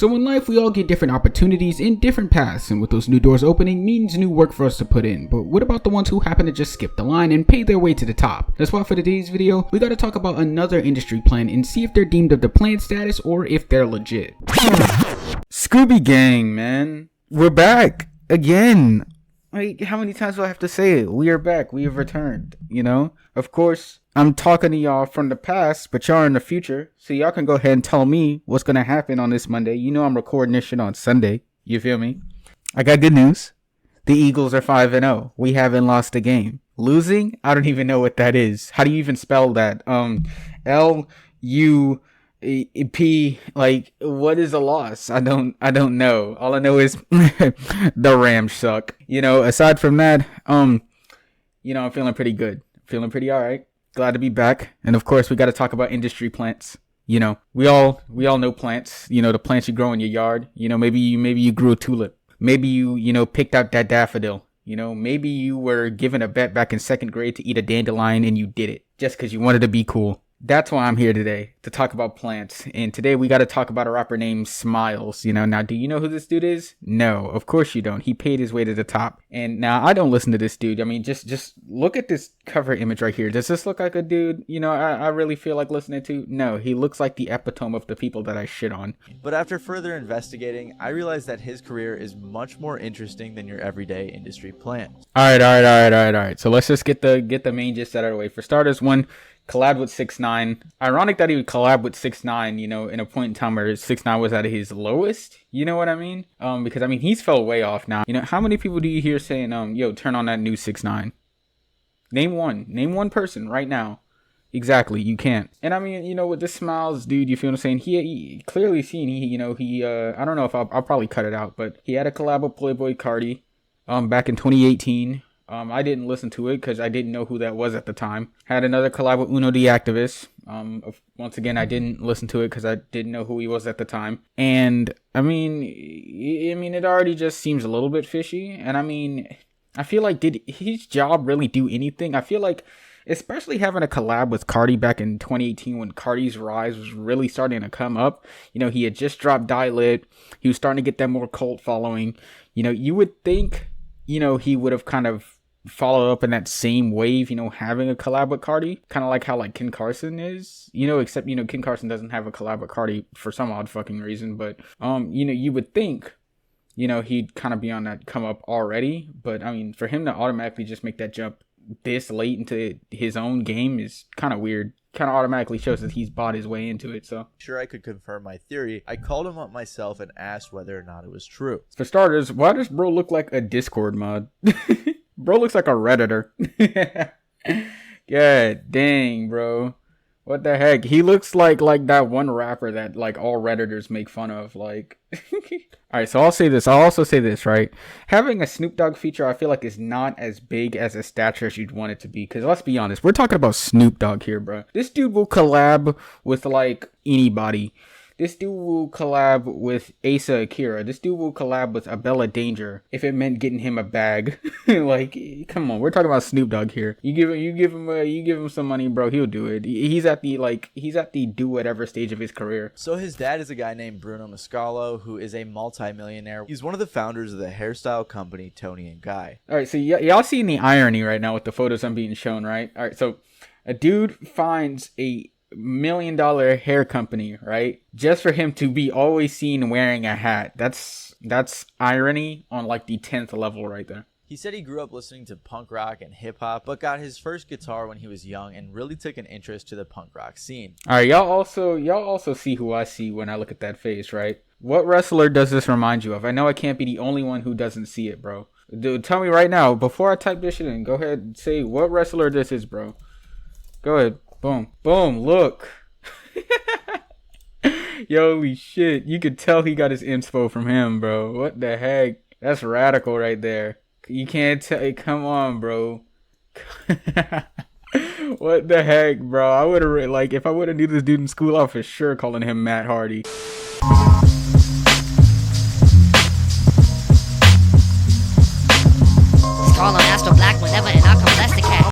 So in life, we all get different opportunities and different paths, and with those new doors opening means new work for us to put in. But what about the ones who happen to just skip the line and pay their way to the top? That's why for today's video, we gotta talk about another industry plant and see if they're deemed of the plant status or if they're legit. Scooby Gang, man. We're back again. Like, how many times do I have to say it? We are back. We have returned, you know? Of course, I'm talking to y'all from the past, but y'all are in the future. So y'all can go ahead and tell me what's going to happen on this Monday. You know I'm recording this shit on Sunday. You feel me? I got good news. The Eagles are 5-0. We haven't lost a game. Losing? I don't even know what that is. How do you even spell that? L-U-P, like, what is a loss? I don't know. All I know is the Rams suck. You know, aside from that, I'm feeling pretty good. Feeling pretty all right. Glad to be back. And of course, we got to talk about industry plants. You know, we all know plants, you know, the plants you grow in your yard. You know, maybe you grew a tulip. Maybe you picked out that daffodil. You know, maybe you were given a bet back in 2nd grade to eat a dandelion and you did it just because you wanted to be cool. That's why I'm here today, to talk about plants. And today we got to talk about a rapper named Smilez. You know, now, do you know who this dude is? No, of course you don't. He paid his way to the top. And now I don't listen to this dude. I mean, just look at this cover image right here. Does this look like a dude, you know, I really feel like listening to? No, he looks like the epitome of the people that I shit on. But after further investigating, I realized that his career is much more interesting than your everyday industry plant. All right. So let's just get the main gist out of the way. For starters, one, collabed with 6ix9ine. Ironic that he would collab with 6ix9ine, you know, in a point in time where 6ix9ine was at his lowest. You know what I mean? Because I mean, he's fell way off now. You know, how many people do you hear saying, yo, turn on that new 6ix9ine? Name one person right now. Exactly, you can't. And I mean, you know, with this Smilez dude, you feel what I'm saying? He clearly seen, I don't know if I'll probably cut it out, but he had a collab with Playboi Carti, back in 2018. I didn't listen to it because I didn't know who that was at the time. Had another collab with Uno the Activist. Once again, I didn't listen to it because I didn't know who he was at the time. And I mean, it already just seems a little bit fishy. And I mean, I feel like, did his job really do anything? I feel like, especially having a collab with Carti back in 2018 when Carti's rise was really starting to come up. You know, he had just dropped Die Lit. He was starting to get that more cult following. You know, you would think, you know, he would have kind of follow up in that same wave, you know, having a collab with Carti, kind of like how like Ken Carson is, you know, except, you know, Ken Carson doesn't have a collab with Carti for some odd fucking reason, but you know, you would think, you know, he'd kind of be on that come up already, but I mean, for him to automatically just make that jump this late into his own game is kind of weird. Kind of automatically shows that he's bought his way into it. So sure, I could confirm my theory. I called him up myself and asked whether or not it was true. For starters, why does bro look like a Discord mod? Bro looks like a Redditor. God dang, bro. What the heck? He looks like that one rapper that like all Redditors make fun of. Like, alright, so I'll say this. I'll also say this, right? Having a Snoop Dogg feature, I feel like is not as big as a stature as you'd want it to be. Because let's be honest, we're talking about Snoop Dogg here, bro. This dude will collab with like anybody. This dude will collab with Asa Akira. This dude will collab with Abella Danger if it meant getting him a bag. Like, come on, we're talking about Snoop Dogg here. You give him some money, bro. He'll do it. He's at the do whatever stage of his career. So his dad is a guy named Bruno Mascalo, who is a multi-millionaire. He's one of the founders of the hairstyle company Tony and Guy. All right, so y'all seeing the irony right now with the photos I'm being shown, right? All right, so a dude finds a $1 million hair company, right, just for him to be always seen wearing a hat. That's irony on like the 10th level right there. He said he grew up listening to punk rock and hip hop, but got his first guitar when he was young and really took an interest to the punk rock scene. All right, y'all also see who I see when I look at that face, right? What wrestler does this remind you of? I know I can't be the only one who doesn't see it, bro. Dude, tell me right now before I type this shit in. Go ahead and say what wrestler this is, bro. Go ahead. Boom. Boom. Look. Yo, holy shit. You could tell he got his inspo from him, bro. What the heck? That's radical right there. You can't tell. Come on, bro. What the heck, bro? I would have, like, if I would have knew this dude in school, I was for sure calling him Matt Hardy. Call him Astro Black whenever and I'll come bless the cat.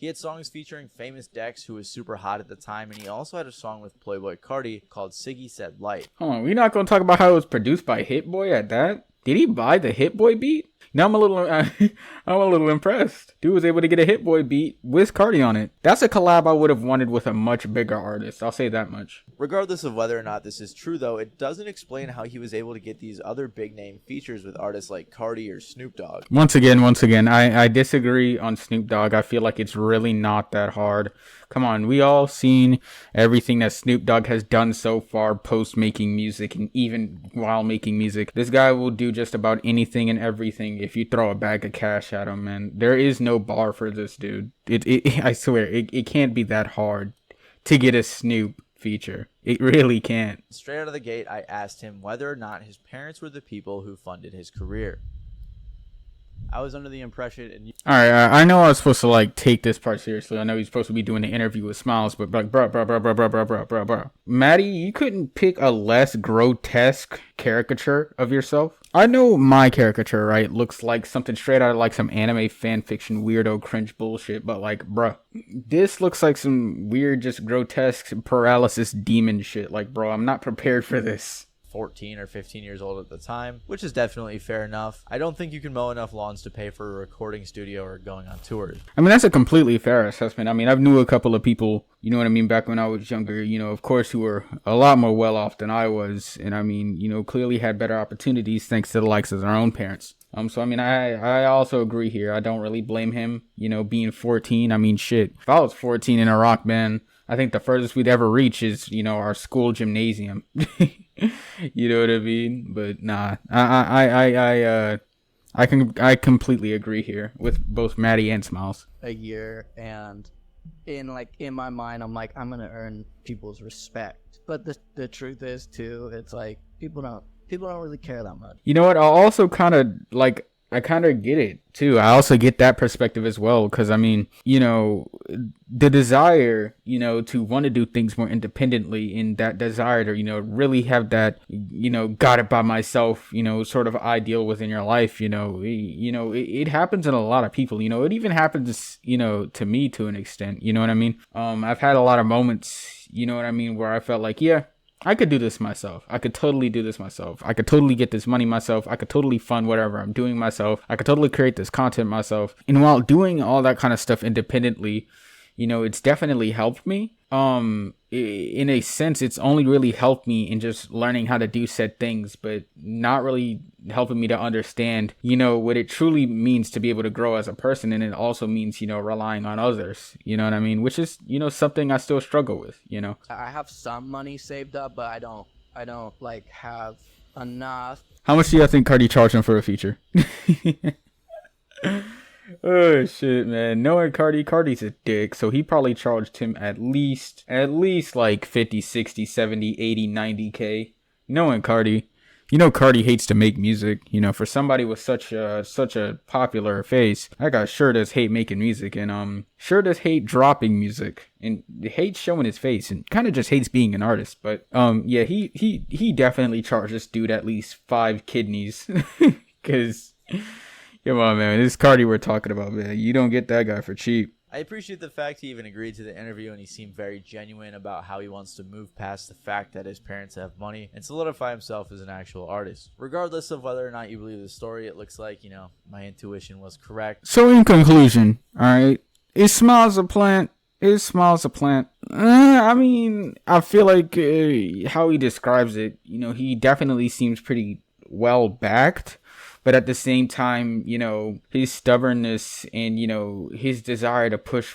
He had songs featuring famous Dex, who was super hot at the time, and he also had a song with Playboy Carti called Siggy Said Light. Hold on, we're not gonna talk about how it was produced by Hit Boy at that? Did he buy the Hit Boy beat? Now I'm a little impressed. Dude was able to get a Hit Boy beat with Cardi on it. That's a collab I would have wanted with a much bigger artist. I'll say that much. Regardless of whether or not this is true, though, it doesn't explain how he was able to get these other big name features with artists like Cardi or Snoop Dogg. Once again, I disagree on Snoop Dogg. I feel like it's really not that hard. Come on, we all seen everything that Snoop Dogg has done so far post making music and even while making music. This guy will do just about anything and everything if you throw a bag of cash at him, man. There is no bar for this dude. I swear, it can't be that hard to get a Snoop feature. It really can't. Straight out of the gate, I asked him whether or not his parents were the people who funded his career. I was under the impression, and alright, I know I was supposed to like take this part seriously. I know he's supposed to be doing the interview with Smilez, but like, bro. Matty, you couldn't pick a less grotesque caricature of yourself? I know my caricature, right, looks like something straight out of like some anime fan fiction weirdo cringe bullshit, but like, bro, this looks like some weird, just grotesque paralysis demon shit. Like, bro, I'm not prepared for this. 14 or 15 years old at the time, which is definitely fair enough. I don't think you can mow enough lawns to pay for a recording studio or going on tours. I mean, that's a completely fair assessment. I mean, I've knew a couple of people, you know what I mean, back when I was younger, you know, of course, who were a lot more well off than I was. And I mean, you know, clearly had better opportunities thanks to the likes of their own parents. So, I mean, I also agree here. I don't really blame him, you know, being 14. I mean, shit, if I was 14 in a rock band, I think the furthest we'd ever reach is, you know, our school gymnasium. You know what I mean? But nah, I completely agree here with both Matty and Smilez. A year, and in my mind, I'm like, I'm gonna earn people's respect. But the truth is too, it's like people don't really care that much. You know what? I'll also kind of get it too. I also get that perspective as well, because I mean, you know, the desire, you know, to want to do things more independently, and that desire to, you know, really have that, you know, got it by myself, you know, sort of ideal within your life, it happens in a lot of people. You know, it even happens, you know, to me to an extent. You know what I mean? I've had a lot of moments, you know what I mean, where I felt like, yeah, I could do this myself. I could totally do this myself. I could totally get this money myself. I could totally fund whatever I'm doing myself. I could totally create this content myself. And while doing all that kind of stuff independently, you know, it's definitely helped me. In a sense, it's only really helped me in just learning how to do said things, but not really helping me to understand, you know, what it truly means to be able to grow as a person. And it also means, you know, relying on others, you know what I mean? Which is, you know, something I still struggle with, you know? I have some money saved up, but I don't like have enough. How much do you think Cardi charged him for a feature? Oh shit, man. Knowing Cardi's a dick, so he probably charged him at least like 50, 60, 70, 80, 90k. Knowing Cardi. You know, Cardi hates to make music. You know, for somebody with such a popular face, that guy sure does hate making music, and sure does hate dropping music, and hates showing his face, and kind of just hates being an artist. But yeah, he definitely charged this dude at least 5 kidneys, because come on, man, this Cardi we're talking about, man. You don't get that guy for cheap. I appreciate the fact he even agreed to the interview, and he seemed very genuine about how he wants to move past the fact that his parents have money and solidify himself as an actual artist. Regardless of whether or not you believe the story, it looks like, you know, my intuition was correct. So in conclusion, alright, is Smilez a plant? I mean, I feel like how he describes it, you know, he definitely seems pretty well backed. But at the same time, you know, his stubbornness and, you know, his desire to push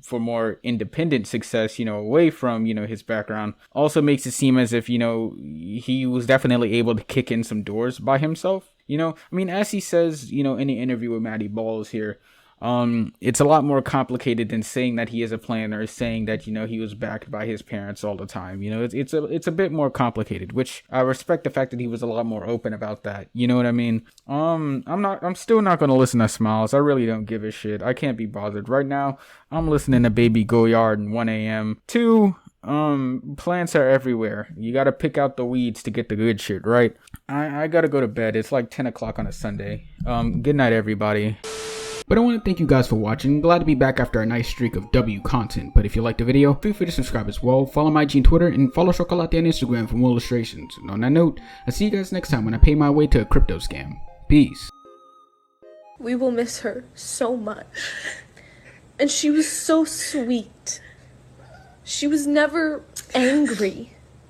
for more independent success, you know, away from, you know, his background also makes it seem as if, you know, he was definitely able to kick in some doors by himself. You know, I mean, as he says, you know, in the interview with MattyBallz here, it's a lot more complicated than saying that he is a planner, saying that, you know, he was backed by his parents all the time. You know, it's a bit more complicated, which I respect the fact that he was a lot more open about that. You know what I mean? I'm still not going to listen to Smilez. I really don't give a shit. I can't be bothered right now. I'm listening to Baby Go Yard and 1 a.m. 2, plants are everywhere. You got to pick out the weeds to get the good shit, right? I got to go to bed. It's like 10 o'clock on a Sunday. Good night, everybody. But I want to thank you guys for watching. Glad to be back after a nice streak of W content. But if you liked the video, feel free to subscribe as well. Follow my IG on Twitter and follow Chocolate on Instagram for more illustrations. And on that note, I'll see you guys next time when I pay my way to a crypto scam. Peace. We will miss her so much. And she was so sweet. She was never angry.